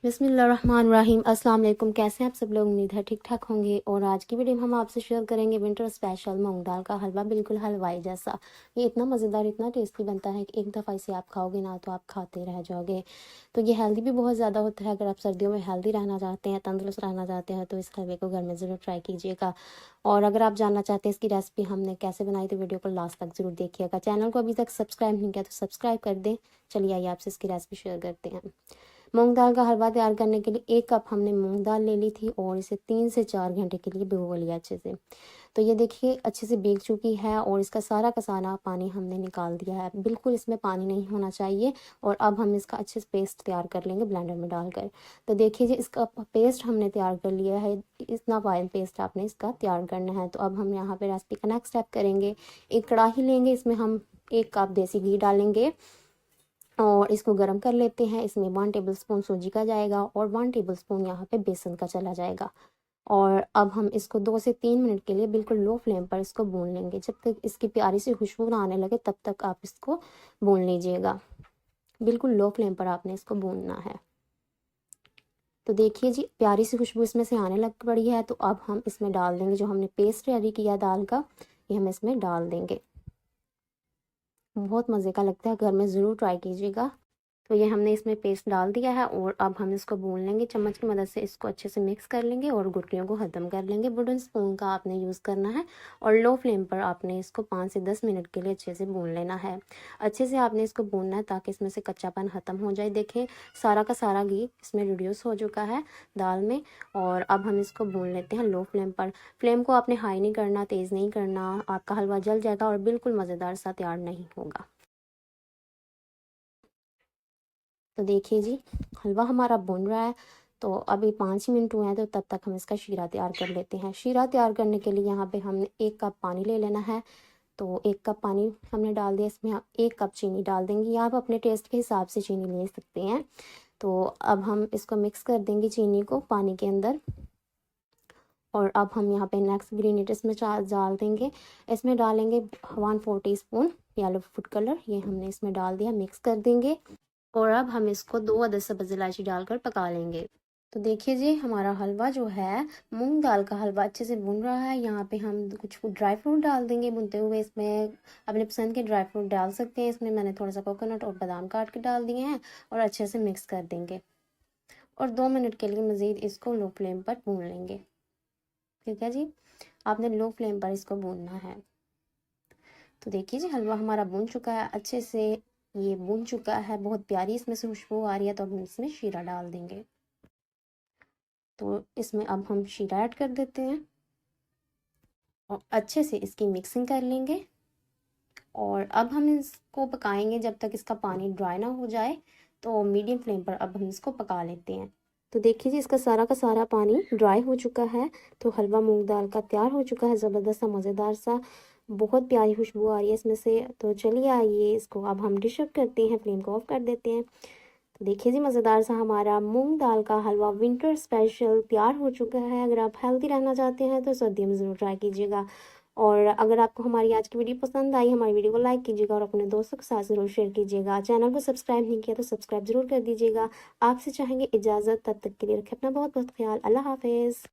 बिस्मिल्लाहिर्रहमानिर्रहीम। अस्सलाम वालेकुम। कैसे हैं आप सब लोग? उम्मीद है ठीक ठाक होंगे। और आज की वीडियो में हम आपसे शेयर करेंगे विंटर स्पेशल मूंग दाल का हलवा, बिल्कुल हलवाई जैसा। ये इतना मज़ेदार, इतना टेस्टी बनता है कि एक दफ़ा इसे आप खाओगे ना तो आप खाते रह जाओगे। तो ये हेल्दी भी बहुत ज़्यादा होता है। अगर आप सर्दियों में हेल्दी रहना चाहते हैं, तंदुरुस्त रहना चाहते हैं, तो इस हलवे को घर में ज़रूर ट्राई कीजिएगा। और अगर आप जानना चाहते हैं इसकी रेसिपी हमने कैसे बनाई, तो वीडियो को लास्ट तक ज़रूर देखिएगा। चैनल को अभी तक सब्सक्राइब नहीं किया तो सब्सक्राइब कर दें। चलिए आइए आपसे इसकी रेसिपी शेयर करते हैं। मूंग दाल का हलवा तैयार करने के लिए 1 कप हमने मूंग दाल ले ली थी और इसे 3 से 4 घंटे के लिए भिगो लिया अच्छे से। तो ये देखिए अच्छे से भीग चुकी है और इसका सारा का सारा पानी हमने निकाल दिया है। बिल्कुल इसमें पानी नहीं होना चाहिए। और अब हम इसका अच्छे से पेस्ट तैयार कर लेंगे ब्लेंडर में डालकर। तो देखिए जी, इसका पेस्ट हमने तैयार कर लिया है। इतना फाइन पेस्ट आपने इसका तैयार करना है। तो अब हम यहाँ पे रेसिपी का नेक्स्ट स्टेप करेंगे। एक कढ़ाई लेंगे, इसमें हम 1 कप देसी घी डालेंगे और इसको गर्म कर लेते हैं। इसमें 1 टेबलस्पून सूजी का जाएगा और 1 टेबलस्पून यहाँ पे बेसन का चला जाएगा। और अब हम इसको 2 से 3 मिनट के लिए बिल्कुल लो फ्लेम पर इसको भून लेंगे। जब तक इसकी प्यारी सी खुशबू ना आने लगे तब तक आप इसको भून लीजिएगा। बिल्कुल लो फ्लेम पर आपने इसको भूनना है। तो देखिए जी, प्यारी सी खुशबू इसमें से आने लग पड़ी है। तो अब हम इसमें डाल देंगे जो हमने पेस्ट रेडी किया दाल का, ये हम इसमें डाल देंगे। बहुत मज़े का लगता है, घर में ज़रूर ट्राई कीजिएगा। तो ये हमने इसमें पेस्ट डाल दिया है और अब हम इसको भून लेंगे। चम्मच की मदद से इसको अच्छे से मिक्स कर लेंगे और गुठलियों को ख़त्म कर लेंगे। वुडन स्पून का आपने यूज़ करना है और लो फ्लेम पर आपने इसको 5 से 10 मिनट के लिए अच्छे से भून लेना है। अच्छे से आपने इसको भूनना है ताकि इसमें से कच्चापन ख़त्म हो जाए। देखें सारा का सारा घी इसमें रिड्यूस हो चुका है दाल में। और अब हम इसको भून लेते हैं लो फ्लेम पर। फ्लेम को आपने हाई नहीं करना, तेज़ नहीं करना, आपका हलवा जल जाएगा और बिल्कुल मज़ेदार सा तैयार नहीं होगा। तो देखिए जी, हलवा हमारा भुन रहा है। तो अभी 5 ही मिनट हुए हैं, तो तब तक हम इसका शीरा तैयार कर लेते हैं। शीरा तैयार करने के लिए यहाँ पे हमने 1 कप पानी ले लेना है। तो 1 कप पानी हमने डाल दिया, इसमें आप 1 कप चीनी डाल देंगे या आप अपने टेस्ट के हिसाब से चीनी ले सकते हैं। तो अब हम इसको मिक्स कर देंगे चीनी को पानी के अंदर। और अब हम यहाँ पे नेक्स्ट इंग्रेडिएंट इसमें डाल देंगे। इसमें डालेंगे 1/4 टीस्पून येलो फूड कलर, ये हमने इसमें डाल दिया, मिक्स कर देंगे। और अब हम इसको 2 अदद सब्ज़ इलायची डालकर पका लेंगे। तो देखिए जी, हमारा हलवा जो है मूंग दाल का हलवा अच्छे से भुन रहा है। यहाँ पे हम कुछ ड्राई फ्रूट डाल देंगे भुनते हुए। इसमें अपने पसंद के ड्राई फ्रूट डाल सकते हैं। इसमें मैंने थोड़ा सा कोकोनट और बादाम काट के डाल दिए हैं और अच्छे से मिक्स कर देंगे। और 2 मिनट के लिए मज़ीद इसको लो फ्लेम पर भून लेंगे। ठीक है जी, आपने लो फ्लेम पर इसको भूनना है। तो देखिए जी, हलवा हमारा भून चुका है अच्छे से, ये भून चुका है, बहुत प्यारी इसमें से खुशबू आ रही है। तो अब हम इसमें शीरा डाल देंगे। तो इसमें अब हम शीरा ऐड कर देते हैं और अच्छे से इसकी मिक्सिंग कर लेंगे। और अब हम इसको पकाएंगे जब तक इसका पानी ड्राई ना हो जाए। तो मीडियम फ्लेम पर अब हम इसको पका लेते हैं। तो देखिए जी, इसका सारा का सारा पानी ड्राई हो चुका है। तो हलवा मूंग दाल का तैयार हो चुका है, ज़बरदस्त सा मज़ेदार सा, बहुत प्यारी खुशबू आ रही है इसमें से। तो चलिए आइए इसको अब हम डिश आउट करते हैं, फ्लेम को ऑफ कर देते हैं। तो देखिए जी, मज़ेदार सा हमारा मूंग दाल का हलवा विंटर स्पेशल तैयार हो चुका है। अगर आप हेल्दी रहना चाहते हैं तो सर्दियों में ज़रूर ट्राई कीजिएगा। और अगर आपको हमारी आज की वीडियो पसंद आई, हमारी वीडियो को लाइक कीजिएगा और अपने दोस्तों के साथ ज़रूर शेयर कीजिएगा। चैनल को सब्सक्राइब नहीं किया तो सब्सक्राइब ज़रूर कर दीजिएगा। आपसे चाहेंगे इजाज़त, तब तक के लिए रखें अपना बहुत बहुत ख्याल। अल्लाह हाफिज़।